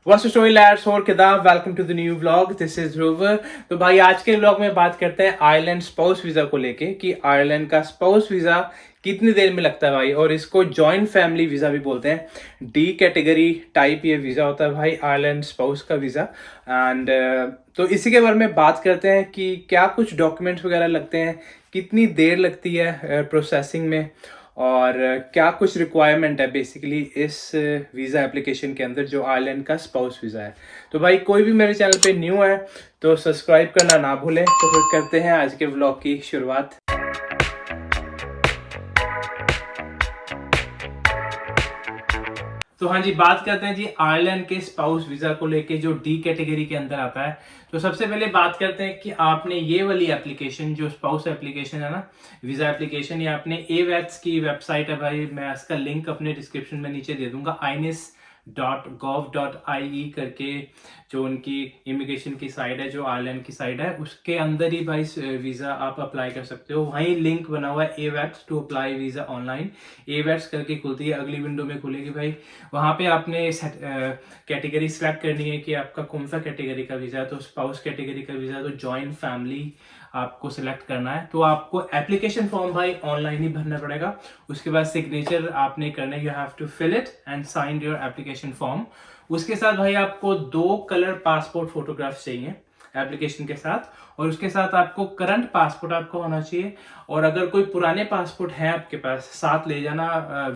What's the story lads और किताब welcome to the new vlog. This is Dhruv. तो भाई आज के व्लॉग में बात करते हैं आयरलैंड स्पाउस वीज़ा को लेके कि आयरलैंड का स्पाउस वीज़ा कितनी देर में लगता है भाई, और इसको जॉइंट फैमिली वीज़ा भी बोलते हैं। डी कैटेगरी टाइप ये वीज़ा होता है भाई, आयरलैंड स्पाउस का वीज़ा। एंड तो इसी के बारे में बात करते हैं कि क्या कुछ डॉक्यूमेंट्स वगैरह लगते हैं, कितनी देर लगती है प्रोसेसिंग में, और क्या कुछ रिक्वायरमेंट है बेसिकली इस वीज़ा एप्लीकेशन के अंदर जो आयरलैंड का स्पाउस वीज़ा है। तो भाई कोई भी मेरे चैनल पे न्यू है तो सब्सक्राइब करना ना भूलें। तो फिर करते हैं आज के व्लॉग की शुरुआत। तो हाँ जी, बात करते हैं जी आयरलैंड के स्पाउस वीजा को लेके जो डी कैटेगरी के अंदर आता है। तो सबसे पहले बात करते हैं कि आपने ये वाली एप्लीकेशन जो स्पाउस एप्लीकेशन है ना, वीजा एप्लीकेशन, ये आपने एवैक्स की वेबसाइट है भाई, मैं इसका लिंक अपने डिस्क्रिप्शन में नीचे दे दूंगा। INIS.gov.ie करके जो उनकी इमिग्रेशन की साइट है, जो आयरलैंड की साइट है, उसके अंदर ही भाई वीज़ा आप अप्लाई कर सकते हो। वहीं लिंक बना हुआ है एवैक्स टू अप्लाई वीज़ा ऑनलाइन। एवैक्स करके खुलती है, अगली विंडो में खुलेगी भाई। वहाँ पे आपने कैटेगरी सेलेक्ट करनी है कि आपका कौन सा कैटेगरी का वीज़ा है। तो स्पाउस कैटेगरी का वीज़ा, तो जॉइंट फैमिली आपको सिलेक्ट करना है। तो आपको एप्लीकेशन फॉर्म भाई ऑनलाइन ही भरना पड़ेगा। उसके बाद सिग्नेचर आपने करना है, you have to fill it and sign your application form. उसके साथ भाई आपको 2 कलर पासपोर्ट फोटोग्राफ्स चाहिए एप्लीकेशन के साथ, और उसके साथ आपको करंट पासपोर्ट आपको होना चाहिए। और अगर कोई पुराने पासपोर्ट है आपके पास, साथ ले जाना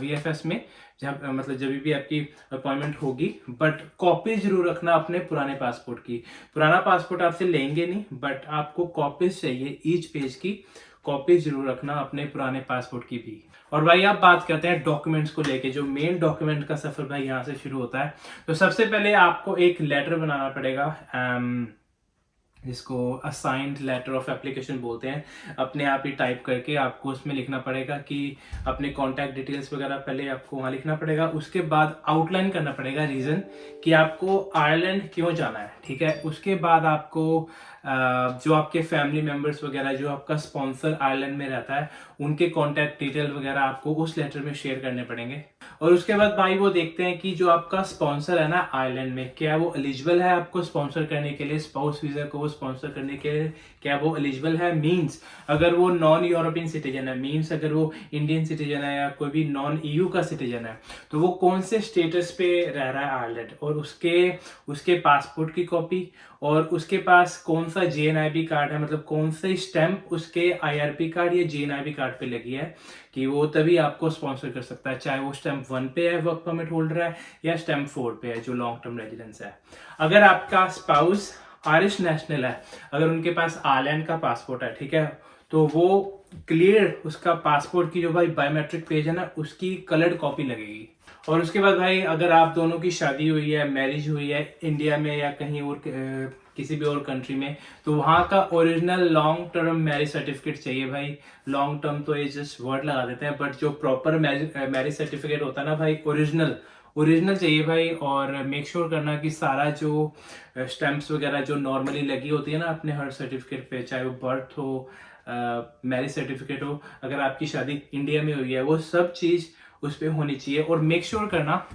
VFS में, जब मतलब जब भी आपकी अपॉइंटमेंट होगी। बट कॉपी जरूर रखना अपने पुराने पासपोर्ट की। पुराना पासपोर्ट आपसे लेंगे नहीं, बट आपको कॉपीज चाहिए, ईच पेज की कॉपी जरूर रखना अपने पुराने पासपोर्ट की भी। और भाई आप बात करते हैं डॉक्यूमेंट्स को लेके, जो मेन डॉक्यूमेंट का सफर भाई यहाँ से शुरू होता है। तो सबसे पहले आपको एक लेटर बनाना पड़ेगा, जिसको असाइंड लेटर ऑफ एप्लीकेशन बोलते हैं। अपने आप ही टाइप करके आपको उसमें लिखना पड़ेगा कि अपने कॉन्टैक्ट डिटेल्स वगैरह पहले आपको वहाँ लिखना पड़ेगा। उसके बाद आउटलाइन करना पड़ेगा रीज़न कि आपको आयरलैंड क्यों जाना है, ठीक है। उसके बाद आपको जो आपके फैमिली मेम्बर्स वगैरह, जो आपका स्पॉन्सर आयरलैंड में रहता है, उनके कॉन्टैक्ट डिटेल वगैरह आपको उस लेटर में शेयर करने पड़ेंगे। और उसके बाद भाई वो देखते हैं कि जो आपका स्पॉन्सर है ना आयरलैंड में, क्या वो एलिजिबल है आपको स्पॉन्सर करने के लिए, स्पाउस वीजा को वो स्पॉन्सर करने के लिए क्या वो एलिजिबल है। मींस अगर वो नॉन यूरोपियन सिटीजन है, मींस अगर वो इंडियन सिटीजन है या कोई भी नॉन EU का सिटीजन है, तो वो कौन से स्टेटस पे रह रहा है आयरलैंड, और उसके पासपोर्ट की कॉपी, और उसके पास कौन सा JNIB कार्ड है, मतलब कौन से स्टैंप उसके IRP कार्ड या JNIB कार्ड पे लगी है, कि वो तभी आपको स्पॉन्सर कर सकता है। चाहे वो स्टैंप 1 पे है, वर्क परमिट होल्डर है, या स्टैंप 4 पे है, जो लॉन्ग टर्म रेजिडेंस है। अगर आपका स्पाउस आयरिश नेशनल है, अगर उनके पास आयरलैंड का पासपोर्ट है, ठीक है, तो वो क्लियर उसका पासपोर्ट की जो भाई बायोमेट्रिक पेज है ना, उसकी कलर्ड कॉपी लगेगी। और उसके बाद भाई अगर आप दोनों की शादी हुई है, मैरिज हुई है इंडिया में या कहीं और किसी भी और कंट्री में, तो वहाँ का original long term marriage certificate चाहिए भाई। लॉन्ग टर्म तो ये जस्ट वर्ड लगा देते हैं, बट जो प्रॉपर मैरिज सर्टिफिकेट होता है ना भाई, ओरिजिनल ओरिजिनल चाहिए भाई। और मेक श्योर करना कि सारा जो स्टैंप्स वगैरह जो नॉर्मली लगी होती है ना अपने हर सर्टिफिकेट पे, चाहे वो बर्थ हो, मैरिज सर्टिफिकेट हो, अगर आपकी शादी इंडिया में हुई है, वो सब चीज़ उस पर होनी चाहिए। और मेक श्योर करना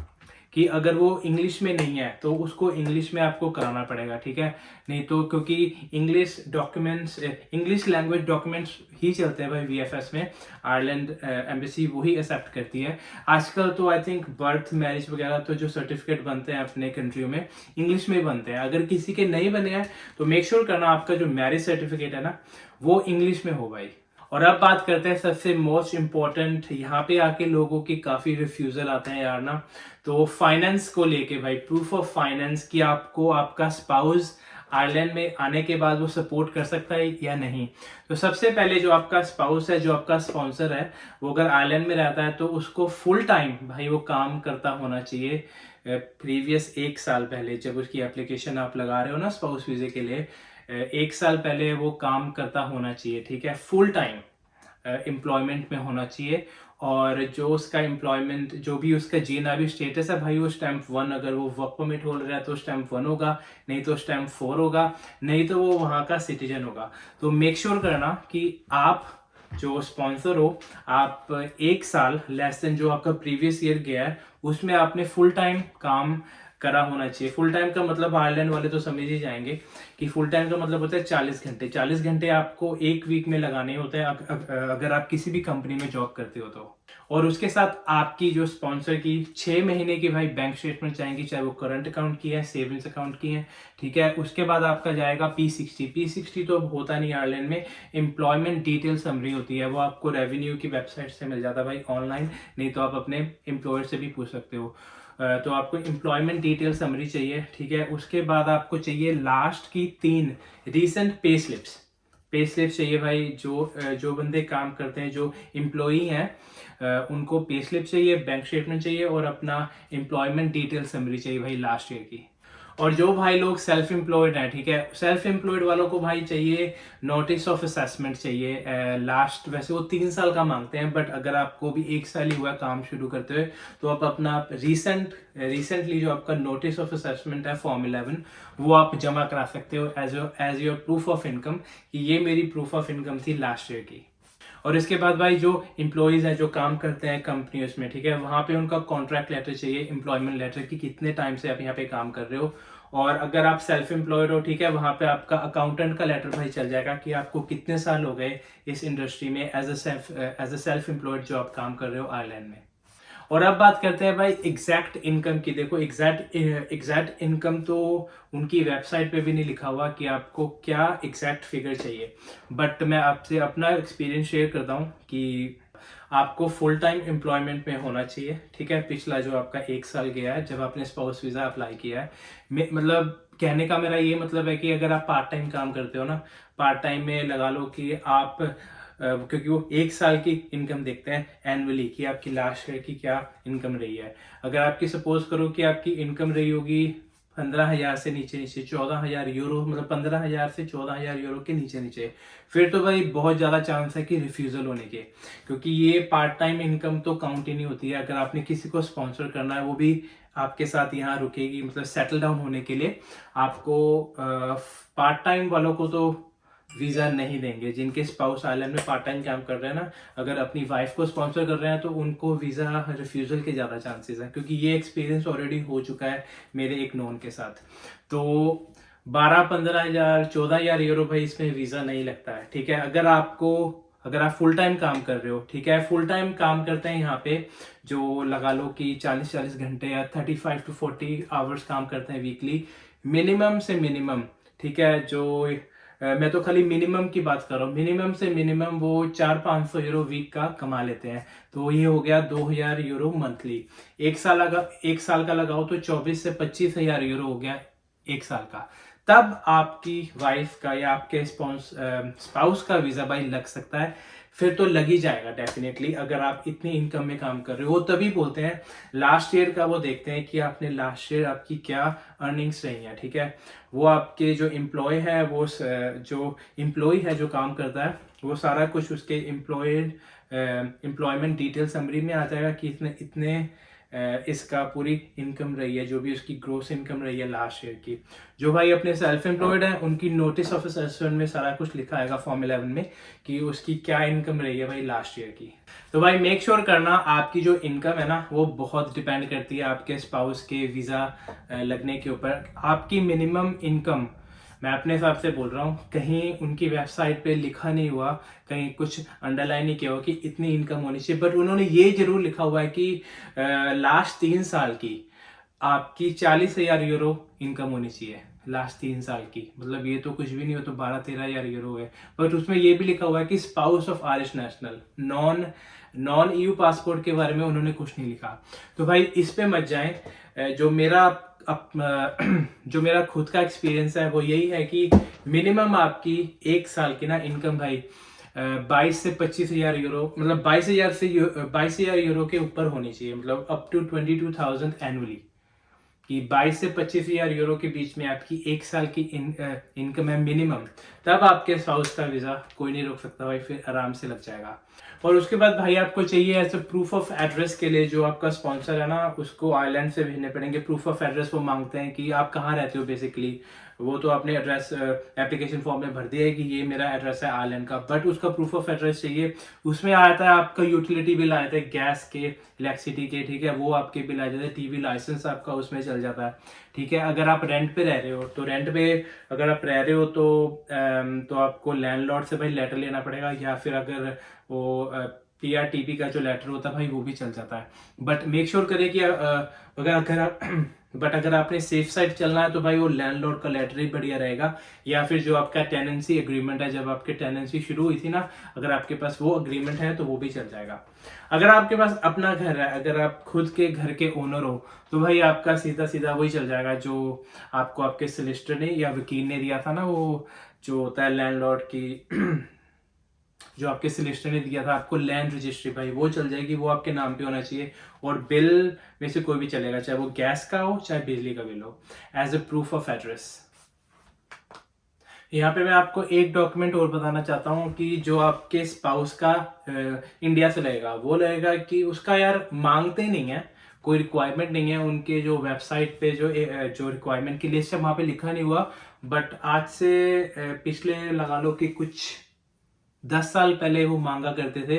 कि अगर वो इंग्लिश में नहीं है तो उसको इंग्लिश में आपको कराना पड़ेगा, ठीक है। नहीं तो क्योंकि English documents, English language documents ही चलते हैं भाई VFS में। आयरलैंड एम्बेसी वही एक्सेप्ट करती है। आजकल तो आई थिंक बर्थ, मैरिज वगैरह तो जो सर्टिफिकेट बनते हैं अपने कंट्रियों में, इंग्लिश में ही बनते हैं। अगर किसी के नहीं बने हैं तो मेक श्योर करना आपका जो मैरिज सर्टिफिकेट है ना, वो इंग्लिश में हो भाई। और अब बात करते हैं सबसे मोस्ट इम्पॉर्टेंट, यहाँ पे आके लोगों की काफी रिफ्यूजल आते हैं यार ना, तो फाइनेंस को लेके भाई, प्रूफ ऑफ फाइनेंस कि आपको आपका स्पाउस आयरलैंड में आने के बाद वो सपोर्ट कर सकता है या नहीं। तो सबसे पहले जो आपका स्पाउस है, जो आपका स्पॉन्सर है, वो अगर आयरलैंड में रहता है तो उसको फुल टाइम भाई वो काम करता होना चाहिए। प्रीवियस 1 साल पहले, जब उसकी एप्लीकेशन आप लगा रहे हो ना स्पाउस वीजे के लिए, 1 साल पहले वो काम करता होना चाहिए, ठीक है। फुल टाइम एम्प्लॉयमेंट में होना चाहिए। और जो उसका एम्प्लॉयमेंट, जो भी उसका JNIB स्टेटस है भाई, वो स्टैंप 1, अगर वो वर्क परमिट होल्डर है तो स्टैंप 1 होगा, नहीं तो स्टैंप 4 होगा, नहीं तो वो वहाँ का सिटीजन होगा। तो मेक श्योर करना कि आप जो स्पॉन्सर हो, आप 1 साल लेस देन जो आपका प्रीवियस ईयर गया है, उसमें आपने फुल टाइम काम करा होना चाहिए। फुल टाइम का मतलब आयरलैंड वाले तो समझ ही जाएंगे कि फुल टाइम का मतलब होता है 40 घंटे। 40 घंटे आपको एक वीक में लगाने होते हैं अगर आप किसी भी कंपनी में जॉब करते हो तो। और उसके साथ आपकी जो स्पॉन्सर की 6 महीने की भाई बैंक स्टेटमेंट चाहेंगी, चाहे वो करंट अकाउंट की है, सेविंग्स अकाउंट की है, ठीक है। उसके बाद आपका जाएगा P60। P60 तो अब होता नहीं आयरलैंड में, एम्प्लॉयमेंट डिटेल समरी होती है, वो आपको रेवेन्यू की वेबसाइट से मिल जाता है भाई ऑनलाइन, नहीं तो आप अपने एम्प्लॉयर से भी पूछ सकते हो। तो आपको एम्प्लॉयमेंट डिटेल समरी चाहिए, ठीक है। उसके बाद आपको चाहिए लास्ट की 3 recent pay slips. Pay slips चाहिए भाई, जो बंदे काम करते हैं, जो एम्प्लॉई हैं, उनको पे स्लिप चाहिए, बैंक स्टेटमेंट चाहिए और अपना एम्प्लॉयमेंट डिटेल समरी चाहिए भाई लास्ट ईयर की। और जो भाई लोग सेल्फ एम्प्लॉयड हैं, ठीक है, सेल्फ एम्प्लॉयड वालों को भाई चाहिए नोटिस ऑफ असेसमेंट चाहिए। लास्ट वैसे वो 3 साल का मांगते हैं, बट अगर आपको भी 1 साल ही हुआ काम शुरू करते हुए तो आप अपना रिसेंटली जो आपका नोटिस ऑफ असेसमेंट है फॉर्म 11 वो आप जमा करा सकते हो as your proof of income, कि ये मेरी प्रूफ ऑफ इनकम थी लास्ट ईयर की। और इसके बाद भाई जो इम्प्लॉयज हैं, जो काम करते हैं कंपनी उसमें, ठीक है, वहां पे उनका कॉन्ट्रैक्ट लेटर चाहिए, एम्प्लॉयमेंट लेटर, कि कितने टाइम से आप यहाँ पे काम कर रहे हो। और अगर आप सेल्फ एम्प्लॉयड हो, ठीक है, वहां पे आपका अकाउंटेंट का लेटर भाई चल जाएगा कि आपको कितने साल हो गए इस इंडस्ट्री में एज अ सेल्फ एम्प्लॉयड जो आप काम कर रहे हो आयरलैंड में। और अब बात करते हैं भाई एग्जैक्ट इनकम की। देखो एग्जैक्ट इनकम तो उनकी वेबसाइट पे भी नहीं लिखा हुआ कि आपको क्या एग्जैक्ट फिगर चाहिए, बट मैं आपसे अपना एक्सपीरियंस शेयर करता हूँ कि आपको फुल टाइम एम्प्लॉयमेंट में होना चाहिए, ठीक है। पिछला जो आपका 1 साल गया है जब आपने स्पाउस वीजा अप्लाई किया है, मतलब कहने का मेरा ये मतलब है कि अगर आप पार्ट टाइम काम करते हो ना, पार्ट टाइम में लगा लो कि आप क्योंकि वो 1 साल की इनकम देखते हैं एनुअली कि आपकी लास्ट ईयर की क्या इनकम रही है। अगर आपकी सपोज करो कि आपकी इनकम रही होगी 15,000 से नीचे 14,000 यूरो, मतलब 15,000 से 14,000 यूरो के नीचे, फिर तो भाई बहुत ज़्यादा चांस है कि रिफ्यूज़ल होने के, क्योंकि ये पार्ट टाइम इनकम तो काउंट ही नहीं होती है। अगर आपने किसी को स्पॉन्सर करना है, वो भी आपके साथ यहाँ रुकेगी, मतलब सेटल डाउन होने के लिए आपको पार्ट टाइम वालों को तो वीज़ा नहीं देंगे। जिनके स्पाउस आइलैंड में पार्ट टाइम काम कर रहे हैं ना, अगर अपनी वाइफ को स्पॉन्सर कर रहे हैं तो उनको वीज़ा रिफ्यूज़ल के ज़्यादा चांसेस हैं, क्योंकि ये एक्सपीरियंस ऑलरेडी हो चुका है मेरे एक नॉन के साथ। तो 12-15,000 14,000 यूरो भाई इसमें वीज़ा नहीं लगता है, ठीक है। अगर आप फुल टाइम काम कर रहे हो, ठीक है, फुल टाइम काम करते हैं यहाँ पे, जो लगा लो कि 40 घंटे या 35 to 40 आवर्स काम करते हैं वीकली, मिनिमम से मिनिमम, ठीक है, मैं तो खाली मिनिमम की बात कर रहा हूँ, मिनिमम से मिनिमम वो 400-500 यूरो वीक का कमा लेते हैं। तो ये हो गया 2,000 यूरो मंथली। 1 साल का लगाओ तो 24 से 25,000 यूरो हो गया 1 साल का। तब आपकी वाइफ का या आपके स्पाउस का वीजा भाई लग सकता है। फिर तो लग ही जाएगा डेफिनेटली, अगर आप इतनी इनकम में काम कर रहे हो। वो तभी बोलते हैं लास्ट ईयर का, वो देखते हैं कि आपने लास्ट ईयर आपकी क्या अर्निंग्स रही हैं, ठीक है। वो आपके जो एम्प्लॉय है, वो जो एम्प्लॉय है जो काम करता है, वो सारा कुछ उसके एम्प्लॉयमेंट डिटेल समरी में आ जाएगा कि इतने इसका पूरी इनकम रही है, जो भी उसकी ग्रोस इनकम रही है लास्ट ईयर की। जो भाई अपने सेल्फ एम्प्लॉयड है, उनकी नोटिस ऑफ असेसमेंट में सारा कुछ लिखा आएगा फॉर्म 11 में कि उसकी क्या इनकम रही है भाई लास्ट ईयर की। तो भाई मेक श्योर करना आपकी जो इनकम है ना, वो बहुत डिपेंड करती है आपके स्पाउस के वीज़ा लगने के ऊपर। आपकी मिनिमम इनकम, मैं अपने हिसाब से बोल रहा हूँ, कहीं उनकी वेबसाइट पे लिखा नहीं हुआ, कहीं कुछ अंडरलाइन नहीं किया हुआ कि इतनी इनकम होनी चाहिए, बट उन्होंने ये जरूर लिखा हुआ है कि लास्ट 3 साल की आपकी 40,000 यूरो इनकम होनी चाहिए लास्ट 3 साल की। मतलब ये तो कुछ भी नहीं हो तो 12-13,000 यूरो है। बट उसमें ये भी लिखा हुआ है कि spouse of Irish national, non EU passport के बारे में उन्होंने कुछ नहीं लिखा। तो भाई इस पे मत जाएं। जो मेरा खुद का एक्सपीरियंस है वो यही है कि मिनिमम आपकी 1 साल की ना इनकम भाई 22 से 25,000 यूरो, मतलब 22,000 यूरो के ऊपर होनी चाहिए, मतलब अप टू 22,000 एनुअली, कि 22 से 25,000 यूरो के बीच में आपकी 1 साल की इनकम है मिनिमम। तब आपके स्पाउस का वीजा कोई नहीं रोक सकता भाई, फिर आराम से लग जाएगा। और उसके बाद भाई आपको चाहिए ऐसे प्रूफ ऑफ एड्रेस के लिए, जो आपका स्पॉन्सर है ना उसको आयरलैंड से भेजने पड़ेंगे प्रूफ ऑफ एड्रेस। वो मांगते हैं कि आप कहाँ रहते हो बेसिकली, वो तो आपने एड्रेस एप्लीकेशन फॉर्म में भर दिया है कि ये मेरा एड्रेस है आयरलैंड का, बट उसका प्रूफ ऑफ एड्रेस चाहिए। उसमें आता है आपका यूटिलिटी बिल, आया था गैस के, इलेक्ट्रिसिटी के, ठीक है, वो आपके बिल आ जाते हैं, TV लाइसेंस आपका उसमें चल चल जाता है। ठीक है, अगर आप रेंट पे रह रहे हो तो रेंट पे अगर आप रह रहे हो तो आपको लैंडलॉर्ड से भाई लेटर लेना पड़ेगा, या फिर अगर वो PRTP का जो लेटर होता है भाई वो भी चल जाता है। बट मेक श्योर करें कि अगर आप बट अगर आपने सेफ साइड चलना है तो भाई वो लैंडलॉर्ड का लेटर ही बढ़िया रहेगा, या फिर जो आपका टेनेंसी एग्रीमेंट है, जब आपकी टेनेंसी शुरू हुई थी ना, अगर आपके पास वो एग्रीमेंट है तो वो भी चल जाएगा। अगर आपके पास अपना घर है, अगर आप खुद के घर के ओनर हो, तो भाई आपका सीधा सीधा वही चल जाएगा जो आपको आपके सोलिसिटर ने या वकील ने दिया था ना, वो जो होता है लैंडलॉर्ड की जो आपके सोलिसिटर ने दिया था आपको लैंड रजिस्ट्री, भाई वो चल जाएगी, वो आपके नाम पे होना चाहिए। और बिल में से कोई भी चलेगा, चाहे वो गैस का हो चाहे बिजली का बिल हो, as a proof of address. यहाँ पे मैं आपको एक डॉक्यूमेंट और बताना चाहता हूँ कि जो आपके स्पाउस का इंडिया से लगेगा, वो लगेगा कि उसका यार मांगते नहीं है, कोई रिक्वायरमेंट नहीं है उनके जो वेबसाइट पे जो रिक्वायरमेंट की लिस्ट है वहां पे लिखा नहीं हुआ। बट आज से पिछले लगा लो कि कुछ 10 साल पहले वो मांगा करते थे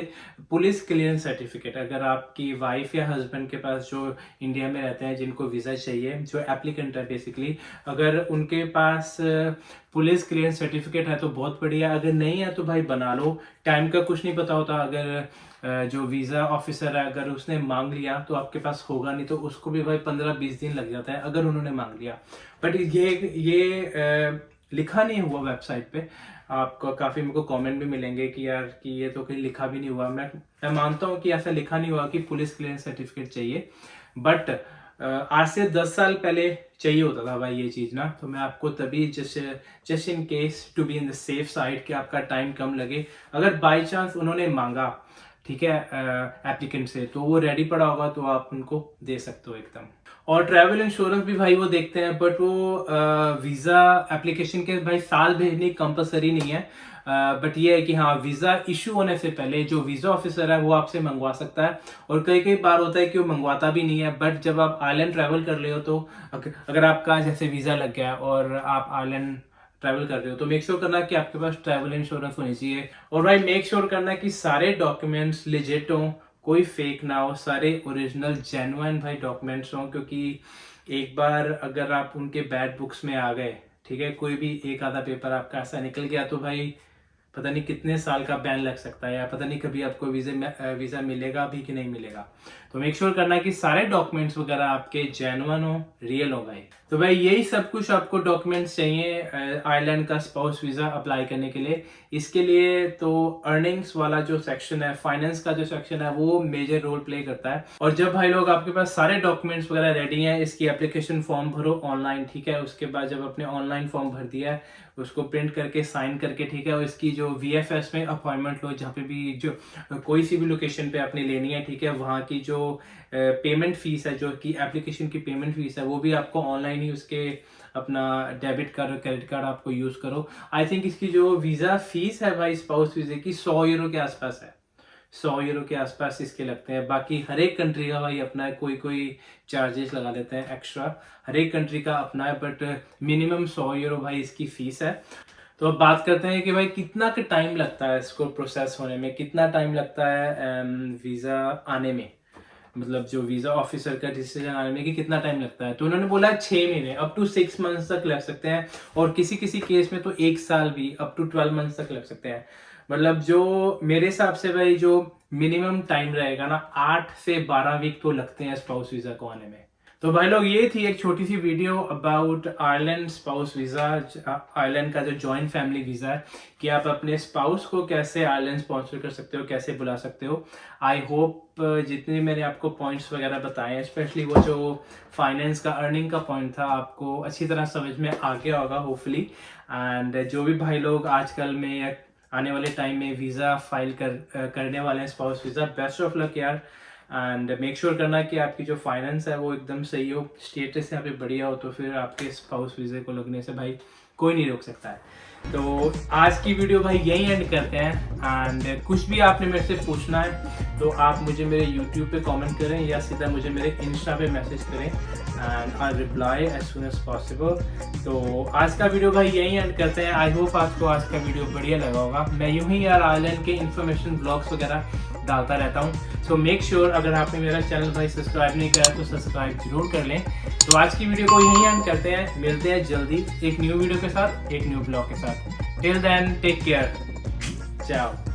पुलिस क्लियरेंस सर्टिफिकेट। अगर आपकी वाइफ या हस्बैंड के पास जो इंडिया में रहते हैं, जिनको वीजा चाहिए, जो एप्लीकेंट है बेसिकली, अगर उनके पास पुलिस क्लियरेंस सर्टिफिकेट है तो बहुत बढ़िया, अगर नहीं है तो भाई बना लो। टाइम का कुछ नहीं पता होता, अगर जो वीजा ऑफिसर है अगर उसने मांग लिया तो आपके पास होगा, नहीं तो उसको भी भाई 15-20 दिन लग जाता है अगर उन्होंने मांग लिया। बट ये लिखा नहीं हुआ वेबसाइट पे। आपको काफी मेरे को कमेंट भी मिलेंगे कि यार कि ये तो कहीं लिखा भी नहीं हुआ। मैं मानता हूँ कि ऐसा लिखा नहीं हुआ कि पुलिस क्लियरेंस सर्टिफिकेट चाहिए, बट आज से 10 साल पहले चाहिए होता था भाई ये चीज ना। तो मैं आपको तभी just in case to be in the safe side कि आपका टाइम कम लगे, अगर बाई चांस उन्होंने मांगा, ठीक है, एप्लीकेंट से, तो वो रेडी पड़ा होगा तो आप उनको दे सकते हो एकदम। और ट्रैवल इंश्योरेंस भी भाई वो देखते हैं, बट वो वीजा एप्लीकेशन के भाई साल भेजनी कंपलसरी नहीं है। बट ये है कि हाँ, वीजा इशू होने से पहले जो वीजा ऑफिसर है वो आपसे मंगवा सकता है। और कई कई बार होता है कि वो मंगवाता भी नहीं है, बट जब आप आइलैंड ट्रैवल कर रहे हो तो अगर आपका जैसे वीजा लग गया और आप आइलैंड ट्रैवल कर रहे हो तो मेक श्योर करना कि आपके पास ट्रैवल इंश्योरेंस होनी चाहिए। और भाई मेक श्योर करना कि सारे डॉक्यूमेंट्स लेजिट हो, कोई फेक ना हो, सारे ओरिजिनल जेन्युइन भाई डॉक्यूमेंट्स हों। क्योंकि एक बार अगर आप उनके बैड बुक्स में आ गए, ठीक है, कोई भी एक आधा पेपर आपका ऐसा निकल गया तो भाई पता नहीं कितने साल का बैन लग सकता है, या पता नहीं कभी आपको वीजा मिलेगा भी कि नहीं मिलेगा। तो मेक श्योर करना कि सारे डॉक्यूमेंट्स वगैरह आपके जेन्युइन हो, रियल हो भाई। तो भाई यही सब कुछ आपको डॉक्यूमेंट्स चाहिए आयरलैंड का स्पाउस वीजा अप्लाई करने के लिए। इसके लिए तो अर्निंग्स वाला जो सेक्शन है, फाइनेंस का जो सेक्शन है, वो मेजर रोल प्ले करता है। और जब भाई लोग आपके पास सारे डॉक्यूमेंट्स वगैरह रेडी हैं, इसकी एप्लीकेशन फॉर्म भरो ऑनलाइन, ठीक है। उसके बाद जब आपने ऑनलाइन फॉर्म भर दिया है, उसको प्रिंट करके साइन करके, ठीक है, और इसकी जो VFS में अपॉइंटमेंट लो, जहाँ पे भी जो कोई सी भी लोकेशन पे आपने लेनी है, ठीक है, वहाँ की जो पेमेंट फीस है, जो कि एप्लीकेशन की पेमेंट फीस है, वो भी आपको ऑनलाइन ही उसके अपना डेबिट कार्ड और क्रेडिट कार्ड आपको यूज करो। आई थिंक इसकी जो वीजा फीस है भाई स्पाउस वीजे की 100 यूरो के आसपास है, 100 यूरो के आसपास इसके लगते हैं। बाकी हर एक कंट्री का भाई अपना है, कोई कोई चार्जेस लगा देते हैं एक्स्ट्रा, हर एक कंट्री का अपना है, बट मिनिमम 100 यूरो भाई इसकी फीस है। तो अब बात करते हैं कि भाई कितना का टाइम लगता है इसको प्रोसेस होने में, कितना टाइम लगता है वीजा आने में, मतलब जो वीजा ऑफिसर का डिसीजन आने में कि कितना टाइम लगता है। तो उन्होंने बोला 6 महीने, अप टू 6 मंथ्स तक लग सकते हैं, और किसी किसी केस में तो 1 साल भी, अप टू 12 मंथ्स तक लग सकते हैं। मतलब जो मेरे हिसाब से भाई जो मिनिमम टाइम रहेगा ना, 8 से 12 वीक तो लगते हैं स्पाउस वीजा को आने में। तो भाई लोग ये थी एक छोटी सी video about Ireland spouse visa, Ireland का जो जॉइंट फैमिली वीजा है, कि आप अपने स्पाउस को कैसे आयरलैंड स्पॉन्सर कर सकते हो, कैसे बुला सकते हो। आई होप जितने मैंने आपको पॉइंट्स वगैरह बताए हैं, स्पेशली वो जो फाइनेंस का अर्निंग का पॉइंट था, आपको अच्छी तरह समझ में आ गया होगा होपफुली। एंड जो भी भाई लोग आजकल में या आने वाले टाइम में वीजा फाइल करने वाले हैं spouse visa, best of luck यार। एंड मेक श्योर करना कि आपकी जो फाइनेंस है वो एकदम सही हो, स्टेटस यहाँ पे बढ़िया हो, तो फिर आपके स्पाउस वीजे को लगने से भाई कोई नहीं रोक सकता है। तो आज की वीडियो भाई यहीं एंड करते हैं। एंड कुछ भी आपने मेरे से पूछना है तो आप मुझे मेरे YouTube पे कमेंट करें या सीधा मुझे मेरे इंस्टा पे मैसेज करें and I reply as soon as possible. तो आज का वीडियो भाई यहीं एंड करते हैं। आई होप आपको आज का वीडियो बढ़िया लगा होगा। मैं यूं ही यार आइलैंड के इन्फॉर्मेशन ब्लॉग्स वगैरह डालता रहता हूँ। सो मेक श्योर अगर आपने मेरा चैनल भाई सब्सक्राइब नहीं करा तो सब्सक्राइब जरूर कर लें। तो आज की वीडियो को यहीं एंड करते हैं। मिलते हैं जल्दी एक न्यू वीडियो के साथ, एक न्यू ब्लॉग के साथ। टिल देन टेक केयर, चाओ।